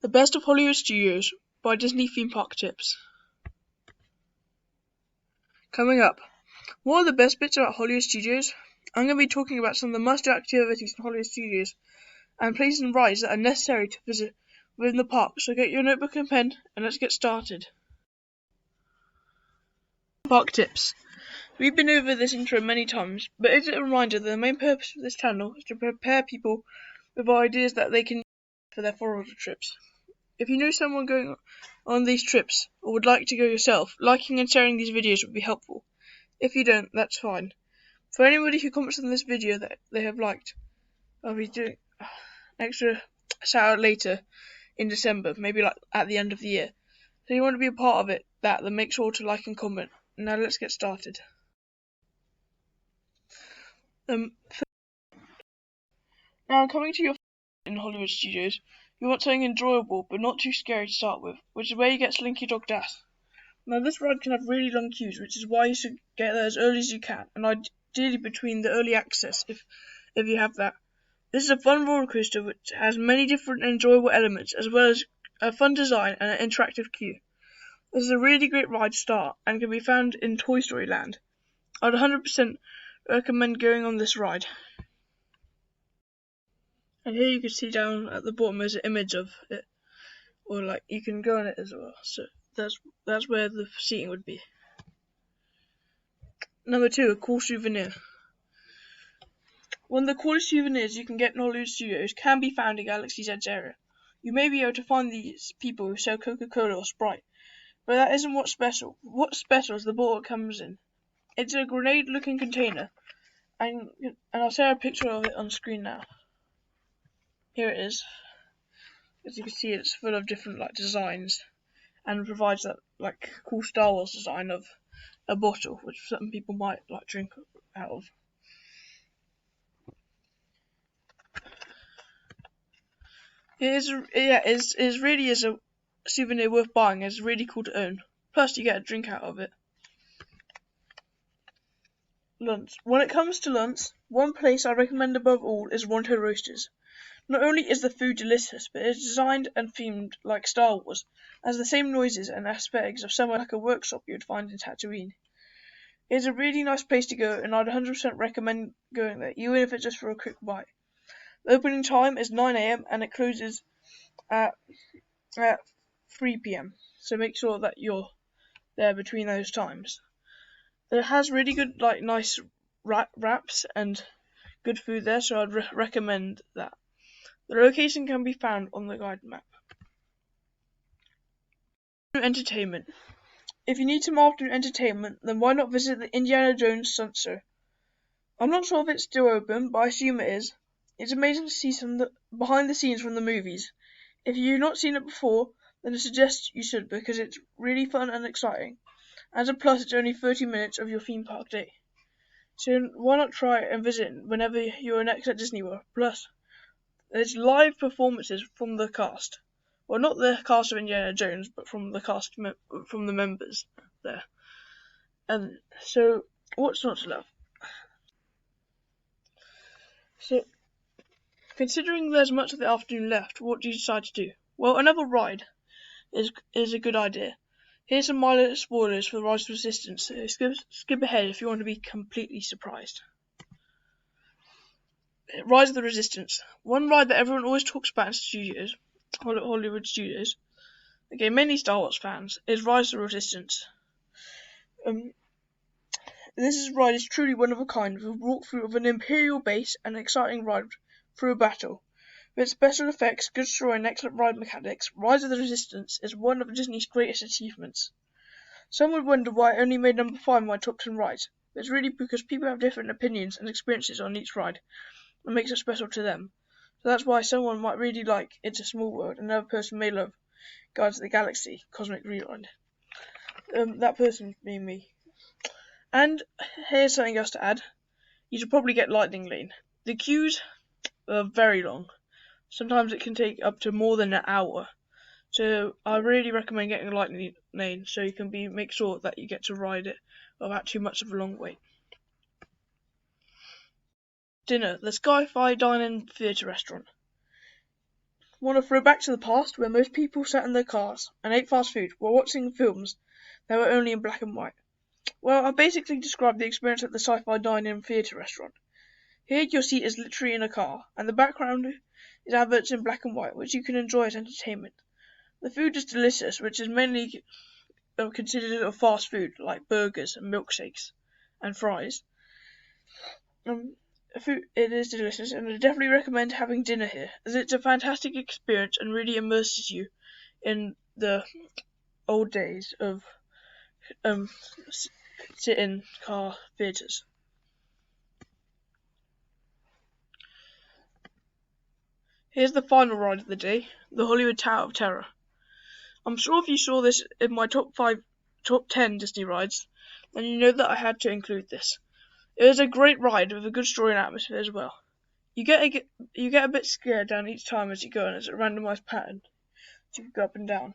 The Best of Hollywood Studios by Disney Theme Park Tips. Coming up, what are the best bits about Hollywood Studios? I'm going to be talking about some of the must-do activities in Hollywood Studios and places and rides that are necessary to visit within the park. So get your notebook and pen and let's get started. Park Tips. We've been over this intro many times, but it's a reminder that the main purpose of this channel is to prepare people with ideas that they can use for their Florida trips. If you know someone going on these trips or would like to go yourself, liking and sharing these videos would be helpful. If you don't, that's fine. For anybody who comments on this video that they have liked, I'll be doing an extra shout out later in December, maybe like at the end of the year. So you want to be a part of it, then make sure to like and comment. Now let's get started. Now coming to your in Hollywood Studios, you want something enjoyable but not too scary to start with, which is where you get Slinky Dog Dash. Now this ride can have really long queues, which is why you should get there as early as you can, and ideally between the early access if you have that. This is a fun roller coaster which has many different enjoyable elements as well as a fun design and an interactive queue. This is a really great ride to start and can be found in Toy Story Land. I'd 100% recommend going on this ride. And here you can see down at the bottom there's an image of it, or like you can go on it as well. So that's where the seating would be. Number 2, a cool souvenir. One of the coolest souvenirs you can get in Hollywood Studios can be found in Galaxy's Edge area. You may be able to find these people who sell Coca-Cola or Sprite, but that isn't what's special. What's special is the bottle it comes in. It's a grenade-looking container, and I'll share a picture of it on screen now. Here it is. As you can see, it's full of different designs, and provides that cool Star Wars design of a bottle, which some people might drink out of. It really is a souvenir worth buying. It's really cool to own. Plus, you get a drink out of it. Lunch. When it comes to lunch, one place I recommend above all is Ronto Roasters. Not only is the food delicious, but it's designed and themed like Star Wars, has the same noises and aesthetics of somewhere like a workshop you'd find in Tatooine. It's a really nice place to go, and I'd 100% recommend going there, even if it's just for a quick bite. The opening time is 9 AM and it closes at 3 PM, so make sure that you're there between those times. It has really good, nice wraps and good food there, so I'd recommend that. The location can be found on the guide map. Entertainment. If you need some afternoon entertainment, then why not visit the Indiana Jones Stunt Show? I'm not sure if it's still open, but I assume it is. It's amazing to see some behind the scenes from the movies. If you've not seen it before, then I suggest you should, because it's really fun and exciting. As a plus, it's only 30 minutes of your theme park day. So why not try it and visit whenever you're next at Disney World? Plus, there's live performances from the cast. Well, not the cast of Indiana Jones, but from the cast from the members there. And so, what's not to love? So, considering there's much of the afternoon left, what do you decide to do? Well, another ride is a good idea. Here's some mild spoilers for the Rise of Resistance, so skip ahead if you want to be completely surprised. Rise of the Resistance. One ride that everyone always talks about in studios, Hollywood Studios, okay, many Star Wars fans, is Rise of the Resistance. This ride is truly one of a kind, with a walkthrough of an Imperial base and an exciting ride through a battle. With its special effects, good story and excellent ride mechanics, Rise of the Resistance is one of Disney's greatest achievements. Some would wonder why it only made number 5 on my top 10 rides, but it's really because people have different opinions and experiences on each ride, and makes it special to them. So that's why someone might really like It's a Small World, and another person may love Guardians of the Galaxy, Cosmic Rewind. That person being me. And here's something else to add. You should probably get Lightning Lane. The queues are very long. Sometimes it can take up to more than an hour. So I really recommend getting a Lightning Lane so you can make sure that you get to ride it without too much of a long wait. Dinner. The Sky-Fi Dine-In Theatre Restaurant. Want to throw back to the past where most people sat in their cars and ate fast food while watching films that were only in black and white? Well, I basically described the experience at the Sci-Fi Dine-In Theatre restaurant. Here your seat is literally in a car, and the background is adverts in black and white, which you can enjoy as entertainment. The food is delicious, which is mainly considered a fast food, like burgers and milkshakes and fries. It is delicious, and I definitely recommend having dinner here, as it's a fantastic experience and really immerses you in the old days of sit-in car theatres. Here's the final ride of the day, the Hollywood Tower of Terror. I'm sure if you saw this in my top 10 Disney rides, then you know that I had to include this. It is a great ride with a good story and atmosphere as well. You get a bit scared down each time as you go, and it's a randomised pattern, so you can go up and down.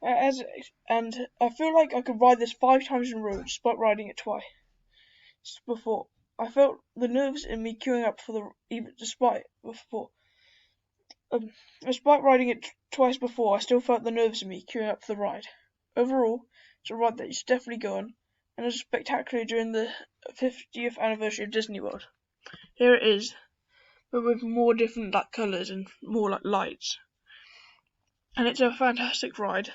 And I feel like I could ride this 5 times in a row, despite riding it twice before. I felt the nerves in me queuing up despite riding it twice before, I still felt the nerves in me queuing up for the ride. Overall, it's a ride that you should definitely go on, and it's spectacular during the 50th anniversary of Disney World. Here it is, but with more different colours and more lights. And it's a fantastic ride.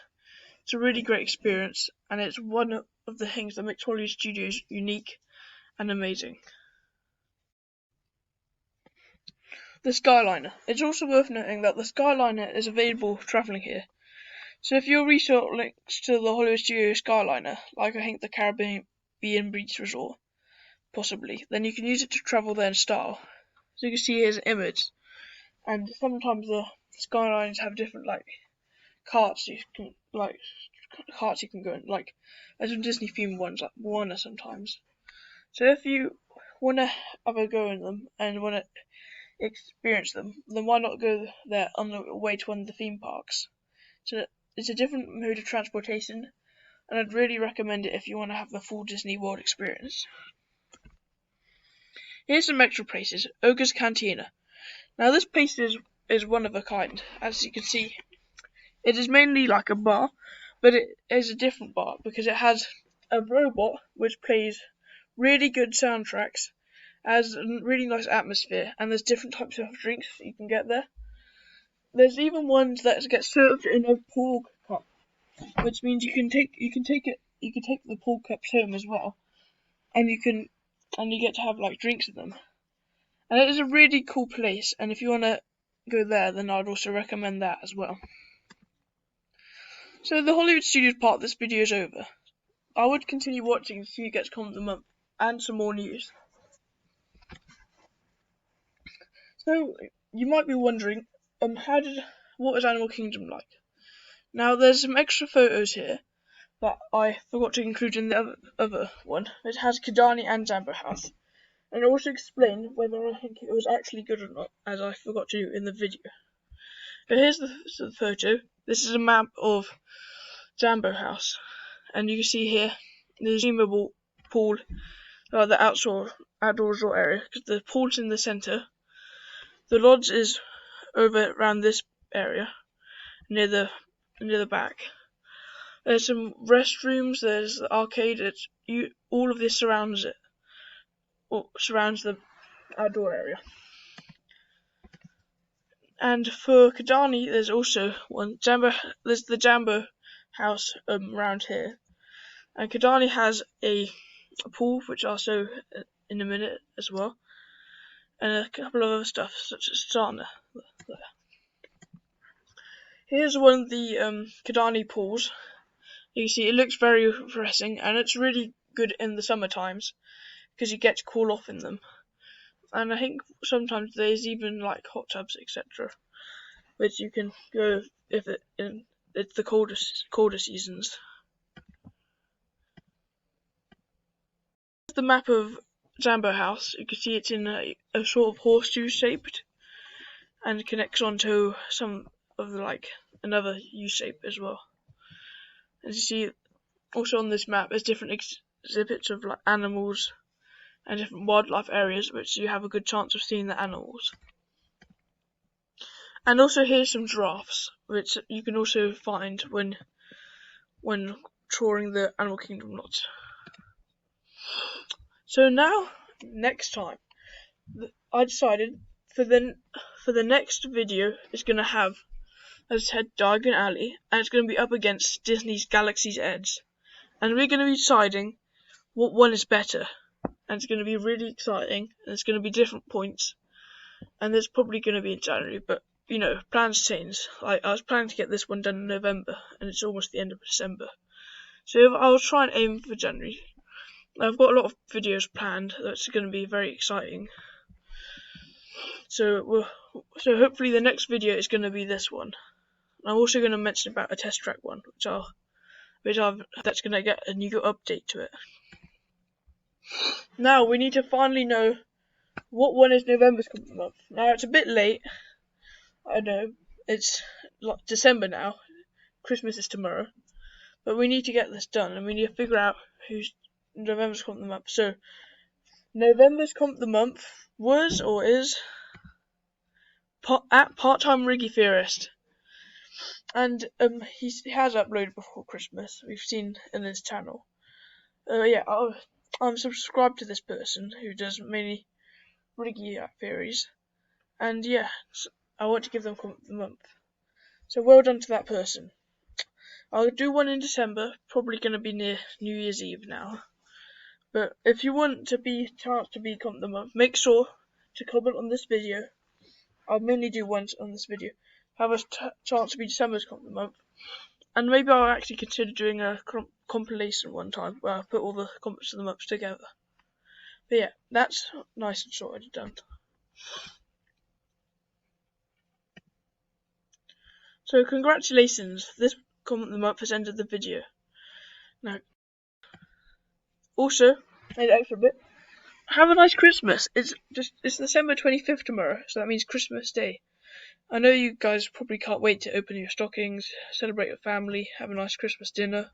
It's a really great experience, and it's one of the things that makes Hollywood Studios unique and amazing. The Skyliner. It's also worth noting that the Skyliner is available travelling here. So if your resort links to the Hollywood Studios Skyliner, like I think the Caribbean Beach Resort, possibly, then you can use it to travel there in style. So you can see here's an image, and sometimes the Skylines have different carts you can go in, there's some Disney themed ones like Moana sometimes. So if you want to have a go in them and want to experience them, then why not go there on the way to one of the theme parks? So it's a different mode of transportation, and I'd really recommend it if you want to have the full Disney World experience. Here's some extra places. Ogre's Cantina. Now this place is one of a kind. As you can see, it is mainly like a bar, but it is a different bar because it has a robot which plays really good soundtracks, has a really nice atmosphere, and there's different types of drinks you can get there. There's even ones that get served in a pool cup, which means you can take the pool cups home as well, and you get to have drinks in them. And it is a really cool place, and if you want to go there, then I'd also recommend that as well. So the Hollywood Studios part of this video is over. I would continue watching to see who gets comment of the month and some more news. So you might be wondering, what is Animal Kingdom like? Now there's some extra photos here that I forgot to include in the other one. It has Kidani and Jambo House, and also explain whether I think it was actually good or not, as I forgot to do in the video. So here's the photo. This is a map of Jambo House, and you can see here the zoomable pool, the outdoor resort area, because the pool's in the centre. The lodge is over around this area, near the back. There's some restrooms. There's the arcade. All of this surrounds it, or surrounds the outdoor area. And for Kidani, there's also one There's the Jambo House around here, and Kidani has a pool, which I'll show in a minute as well, and a couple of other stuff such as sauna. Here's one of the Kidani pools. You see it looks very refreshing, and it's really good in the summer times because you get to cool off in them. And I think sometimes there's even hot tubs, etc., which you can go if it's the colder seasons. The map of Jambo House. You can see it's in a sort of horseshoe shaped, and connects onto some of another U shape as well. As you see, also on this map, there's different exhibits of animals and different wildlife areas, which you have a good chance of seeing the animals. And also here's some drafts, which you can also find when drawing the Animal Kingdom lots. So now, next time, I decided for the next video is going to have, as I said, Diagon Alley, and it's going to be up against Disney's Galaxy's Edge, and we're going to be deciding what one is better, and it's going to be really exciting, and it's going to be different points, and there's probably going to be in January, but you know, plans change. I was planning to get this one done in November, and it's almost the end of December, so I'll try and aim for January. I've got a lot of videos planned that's going to be very exciting. So hopefully the next video is going to be this one. I'm also going to mention about a test track one, that's going to get a new update to it. Now we need to finally know what one is November's month. Now it's a bit late. I know it's like December now. Christmas is tomorrow, but we need to get this done, and we need to figure out who's November's Comp the Month. So November's Comp the Month was or is at Part-Time Riggy Theorist, and he has uploaded before Christmas. We've seen in his channel. I'm subscribed to this person who does mainly Riggy theories, and yeah, I want to give them Comp the Month. So well done to that person. I'll do one in December, probably going to be near New Year's Eve now. But if you want to be chance to be Comp the Month, make sure to comment on this video. I'll mainly do ones on this video. Have a chance to be December's Comp the Month. And maybe I'll actually consider doing a compilation one time where I put all the comments of the months together. But yeah, that's nice and short and done. So congratulations, this comment of the month has ended the video. Now, also, an extra bit, have a nice Christmas. It's December 25th tomorrow, so that means Christmas Day. I know you guys probably can't wait to open your stockings, celebrate your family, have a nice Christmas dinner.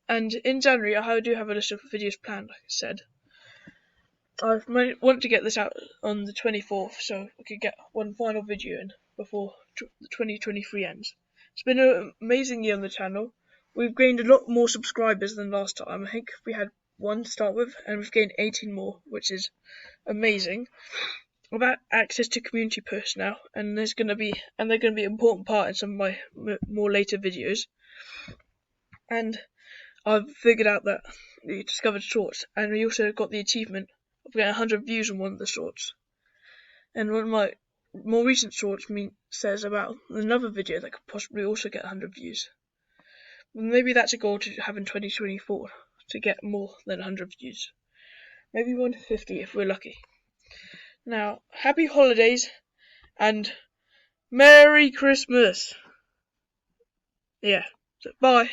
And in January, I do have a list of videos planned, like I said. I want to get this out on the 24th, so we could get one final video in before the 2023 ends. It's been an amazing year on the channel. We've gained a lot more subscribers than last time. I think we had one to start with, and we've gained 18 more, which is amazing. I've had access to community posts now, and they're going to be an important part in some of my more later videos. And I've figured out that we discovered shorts, and we also got the achievement of getting 100 views on one of the shorts. And one of my more recent shorts says about another video that could possibly also get 100 views. Maybe that's a goal to have in 2024, to get more than 100 views. Maybe 150 if we're lucky. Now, happy holidays and Merry Christmas! Yeah, so bye.